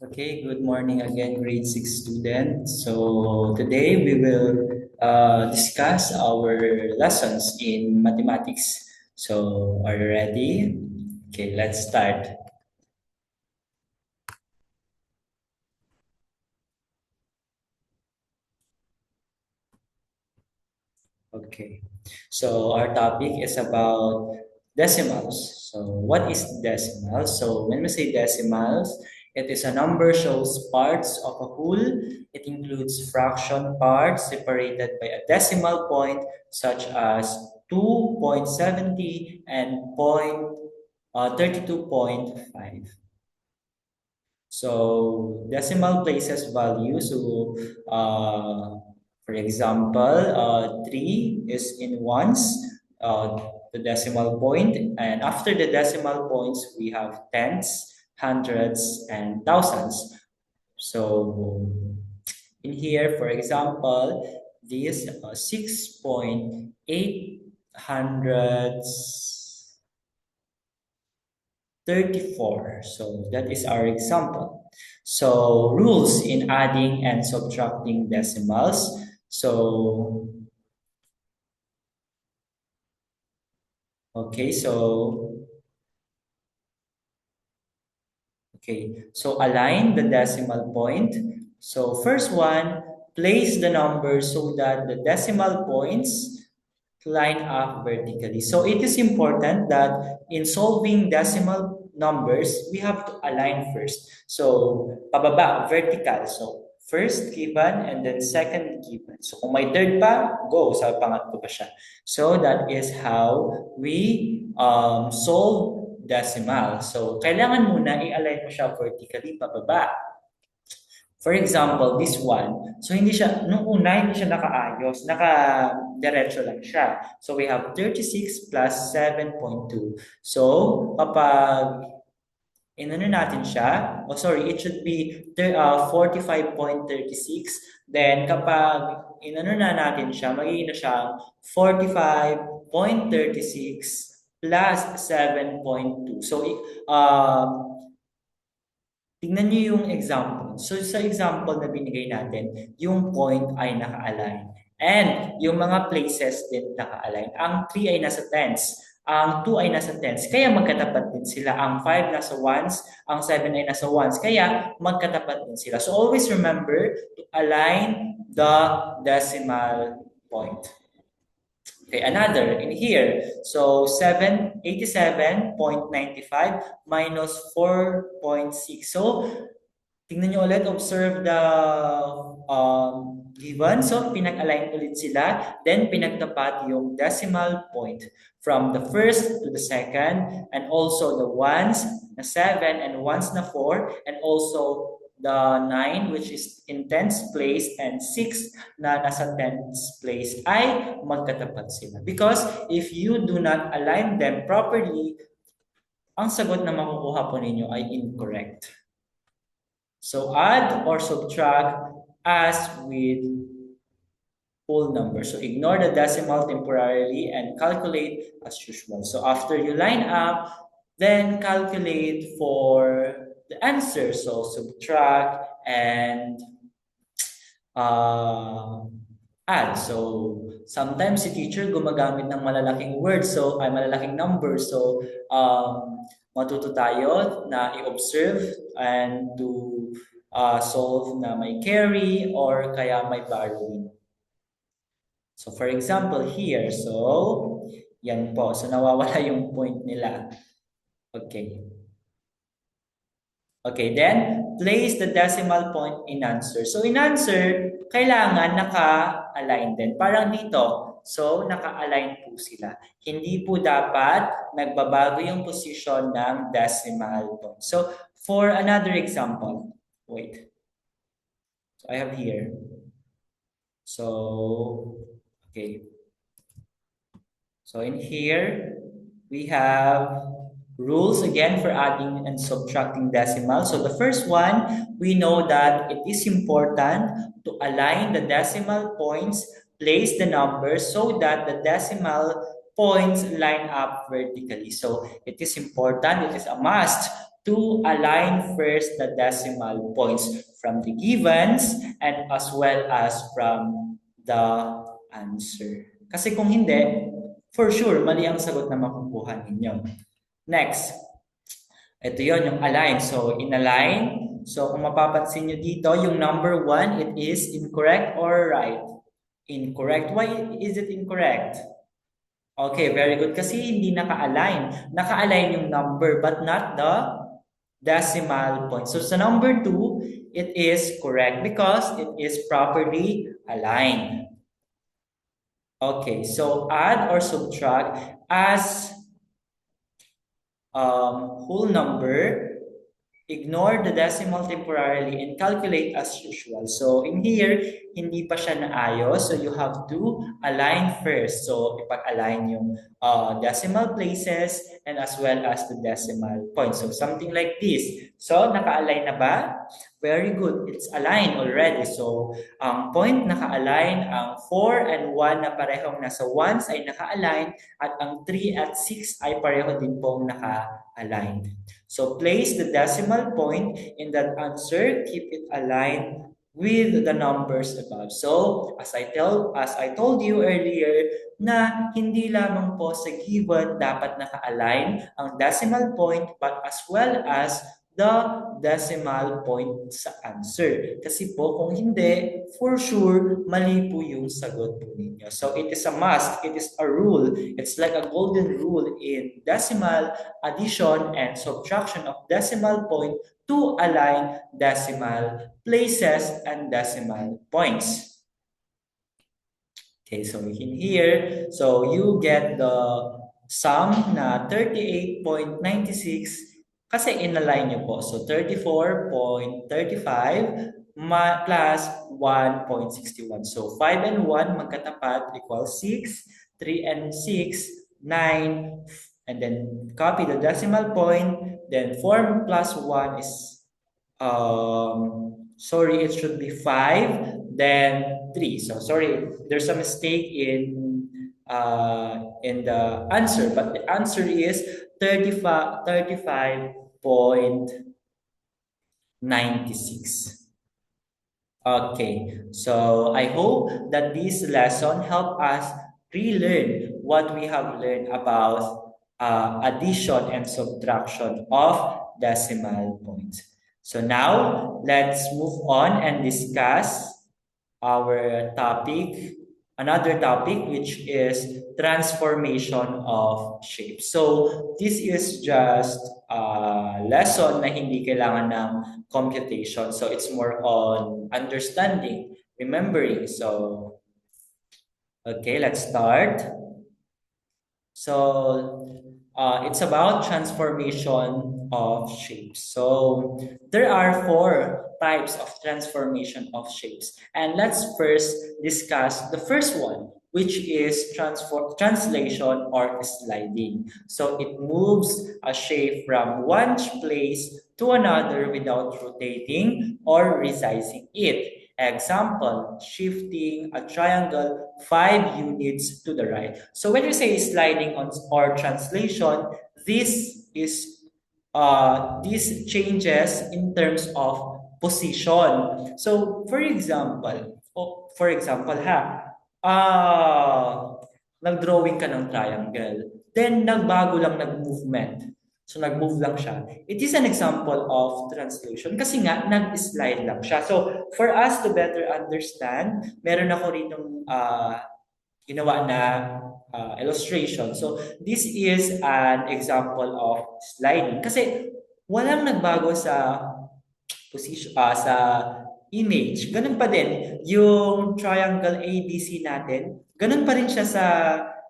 Okay, good morning again, grade 6 students. So today we will discuss our lessons in mathematics. So are you ready? Okay, let's start. Okay, so our topic is about decimals. So what is decimal? So when we say decimals, it is a number shows parts of a whole. It includes fraction parts separated by a decimal point such as 2.70 and 32.5. So decimal places value. So for example, 3 is in ones, the decimal point, and after the decimal points, we have tens, hundreds, and thousands. So in here, for example, this 6.8 hundreds 34. So that is our example. So rules in adding and subtracting decimals. So, okay, so align the decimal point. So first one, place the number so that the decimal points line up vertically. So it is important that in solving decimal numbers, we have to align first. So pababa, vertical. So first given and then second given. So kung may third pa, go sa pangatlo pa siya. So that is how we solve decimal. So kailangan muna i-align mo siya vertically pababa. For example, this one. So hindi siya, nung una hindi siya nakaayos, naka-diretso lang siya. So we have 36 plus 7.2. So kapag inano natin siya, oh sorry, it should be 45.36. Then kapag inano na natin siya, magiging na siyang 45.36 plus 7.2. So tingnan niyo yung example. So sa example na binigay natin, yung point ay naka-align. And yung mga places din naka-align. Ang 3 ay nasa tens. Ang 2 ay nasa tens. Kaya magkatapat din sila. Ang 5 nasa ones. Ang 7 ay nasa ones. Kaya magkatapat din sila. So always remember to align the decimal point. Okay, another in here. So 87.95 minus 4.6. So tingnan nyo ulit, observe the given. So pinag-align ulit sila. Then pinagtapat yung decimal point from the first to the second, and also the ones na 7 and ones na 4, and also the 9 which is in tens place, and 6 na nasa tens place ay magkatapat sila. Because if you do not align them properly, ang sagot na makukuha po ninyo ay incorrect. So add or subtract as with whole number. So ignore the decimal temporarily and calculate as usual. So after you line up, then calculate for the answer. So subtract and add. So sometimes si teacher gumagamit ng malalaking words, so ay malalaking numbers. So matuto tayo na i-observe and to solve na may carry or kaya may borrowing. So for example here, so yan po. So nawawala yung point nila. Okay. Okay, then place the decimal point in answer. So in answer, kailangan naka-align din. Parang dito, so naka-align po sila. Hindi po dapat nagbabago yung position ng decimal point. So for another example, wait. So I have here. So, okay. So in here, we have rules again for adding and subtracting decimals. So the first one, we know that it is important to align the decimal points, place the numbers so that the decimal points line up vertically. So it is important, it is a must to align first the decimal points from the givens and as well as from the answer. Kasi kung hindi, for sure, mali ang sagot na makukuha ninyo. Next, ito yon yung align. So, in-align. So, kung mapapansin nyo dito, yung number 1, it is incorrect or right? Incorrect. Why is it incorrect? Okay, very good. Kasi hindi naka-align. Naka-align yung number but not the decimal point. So, sa number 2, it is correct because it is properly aligned. Okay, so add or subtract as whole number, ignore the decimal temporarily and calculate as usual. So in here, hindi pa siya naayos. So you have to align first. So ipag-align yung decimal places and as well as the decimal points. So something like this. So naka-align na ba? Very good. It's aligned already. So ang point naka-align, ang 4 and 1 na parehong nasa ones ay naka-align at ang 3 at 6 ay pareho din pong naka-align. So place the decimal point in that answer, keep it aligned with the numbers above. So as I told you earlier na hindi lamang po sa given dapat naka-align ang decimal point but as well as the decimal point sa answer. Kasi po kung hindi, for sure, mali po yung sagot po ninyo. So it is a must, it is a rule. It's like a golden rule in decimal addition and subtraction of decimal point to align decimal places and decimal points. Okay, so in here, so you get the sum na 38.96 kasi inalign nyo po. So 34.35 plus 1.61. So 5 and 1 magkatapat equals 6, 3 and 6, 9, and then copy the decimal point, then 4 plus 1 is, sorry, it should be 5, then 3. So sorry, there's a mistake in the answer, but the answer is 35.96. Okay, so I hope that this lesson help us relearn what we have learned about addition and subtraction of decimal points. So now, let's move on and discuss our topic, another topic, which is transformation of shape. So this is just a lesson na hindi kailangan ng computation. So it's more on understanding, remembering. So, okay, let's start. So it's about transformation of shapes. So there are 4 types of transformation of shapes. And let's first discuss the first one, which is translation or sliding. So it moves a shape from one place to another without rotating or resizing it. Example, shifting a triangle 5 units to the right. So when you say sliding on or translation, this changes in terms of position. So for example, nag-drawing ka ng triangle, then nagbago lang nag-movement. So nag-move lang siya. It is an example of translation kasi nga nag-slide lang siya. So for us to better understand, meron ako ritong ginawa na illustration. So this is an example of sliding kasi walang nagbago sa position sa image. Ganun pa din yung triangle ABC natin. Ganun pa rin siya sa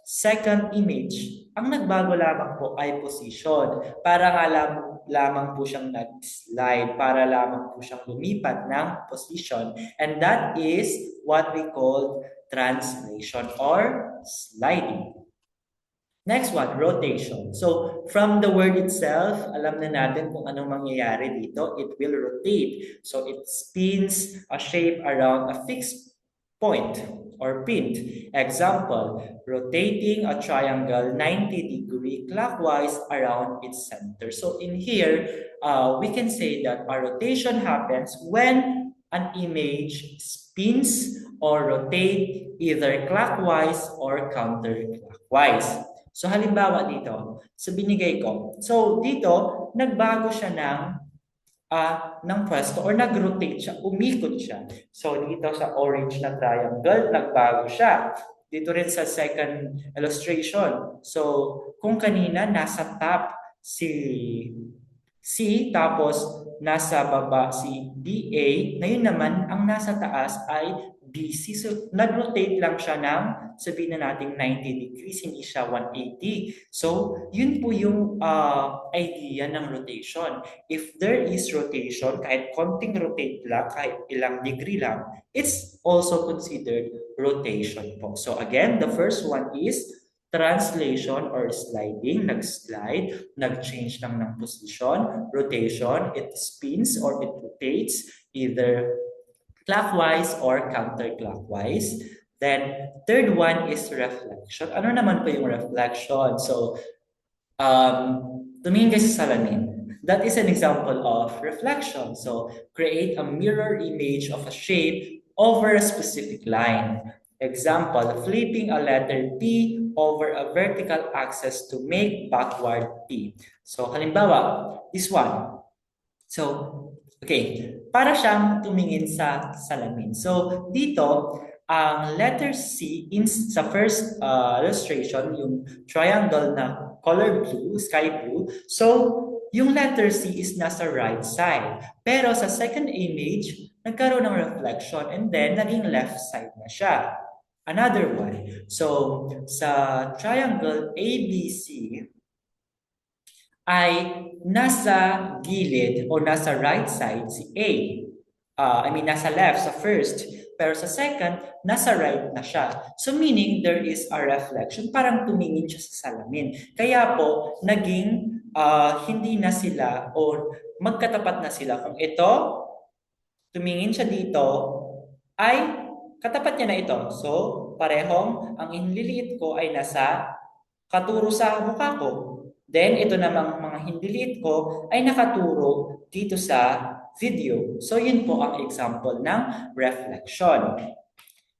second image. Ang nagbago lamang po ay position. Para nga lamang po siyang nag-slide, para lamang po siyang lumipat ng position. And that is what we call translation or sliding. Next one, rotation. So from the word itself, alam na natin kung anong mangyayari dito. It will rotate. So it spins a shape around a fixed point or pint. Example, rotating a triangle 90-degree clockwise around its center. So in here, we can say that a rotation happens when an image spins or rotate either clockwise or counterclockwise. So halimbawa dito, sa binigay ko. So dito, nagbago siya ng pwesto or nag-rotate siya, umikot siya. So dito sa orange na triangle, nagbago siya. Dito rin sa second illustration. So kung kanina nasa top si C tapos nasa baba si BA, ngayon naman ang nasa taas ay BC. So nag-rotate lang siya ng sabihin na natin 90 degrees, hindi siya 180. So yun po yung idea ng rotation. If there is rotation, kahit konting rotate lang, kahit ilang degree lang, it's also considered rotation po. So again, the first one is translation or sliding, nag-slide, nag-change lang ng position, rotation, it spins or it rotates either clockwise or counterclockwise. Then, third one is reflection. Ano naman po yung reflection? So, tumingin kayo sa salamin. That is an example of reflection. So, create a mirror image of a shape over a specific line. Example, flipping a letter P over a vertical axis to make backward P. So, halimbawa, this one. So, okay, para siyang tumingin sa salamin. So, dito, ang letter C sa first illustration, yung triangle na color blue, sky blue. So, yung letter C is nasa right side. Pero sa second image, nagkaroon ng reflection and then naging left side na siya. Another one. So, sa triangle ABC ay nasa gilid o nasa right side si A. Nasa left sa first. Pero sa second, nasa right na siya. So meaning there is a reflection. Parang tumingin siya sa salamin. Kaya po, naging hindi na sila o magkatapat na sila. Kung ito, tumingin siya dito, ay katapat niya na ito. So, parehong ang inliliit ko ay nasa katuro sa mukha ko. Then, ito namang mga hindiliit ko ay nakaturo dito sa video. So, yun po ang example ng reflection.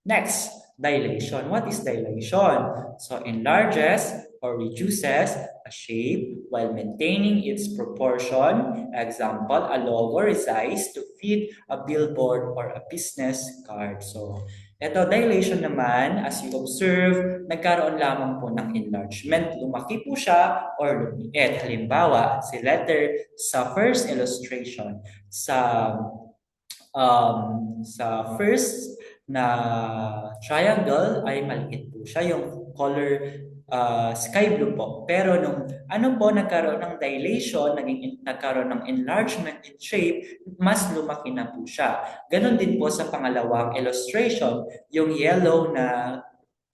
Next, dilation. What is dilation? So, enlarges or reduces a shape while maintaining its proportion. Example, a logo resized to fit a billboard or a business card. So, ito, dilation naman, as you observe, nagkaroon lamang po ng enlargement. Lumaki po siya or lumiit. Halimbawa, si letter sa first illustration, sa first na triangle ay maliit po siya. Yung color sky blue po. Pero nung nagkaroon ng dilation, nagkaroon ng enlargement in shape, mas lumaki na po siya. Ganon din po sa pangalawang illustration, yung yellow na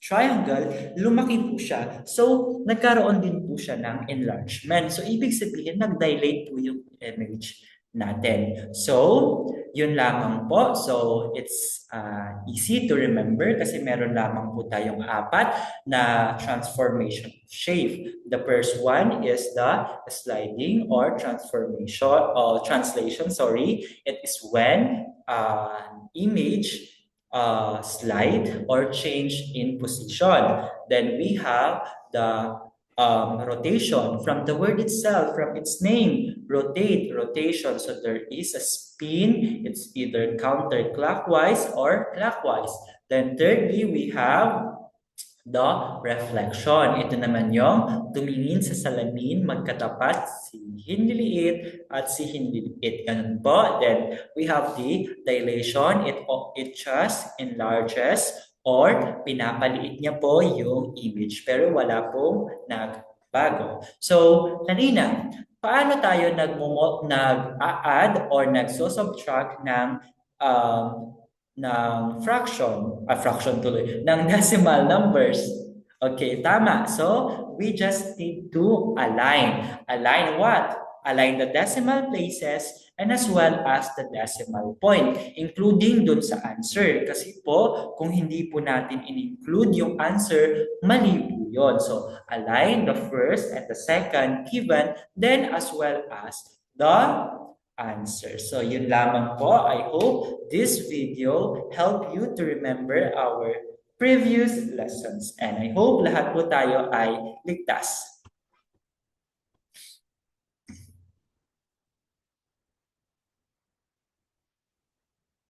triangle, lumaki po siya. So, nagkaroon din po siya ng enlargement. So, ibig sabihin, nag-dilate po yung image natin. So, yun lamang po. So, it's easy to remember kasi meron lamang po tayong apat na transformation shape. The first one is the sliding or translation. It is when an image slide or change in position. Then we have the rotation from the word itself, from its name, rotation. So there is a spin. It's either counterclockwise or clockwise. Then thirdly, we have the reflection. Ito naman yung tumingin sa salamin, magkatapat si hindiliit at si hindiliit. Ganun po. Then we have the dilation. It just enlarges or pinapaliit niya po yung image pero wala pong nagbago. So, kanina, paano tayo nag-add or nagsusubtract ng ng decimal numbers? Okay, tama. So, we just need to align. Align what? Align the decimal places and as well as the decimal point, including dun sa answer. Kasi po, kung hindi po natin in-include yung answer, mali po yun. So, align the first and the second given, then as well as the answer. So, yun lamang po. I hope this video help you to remember our previous lessons. And I hope lahat po tayo ay ligtas.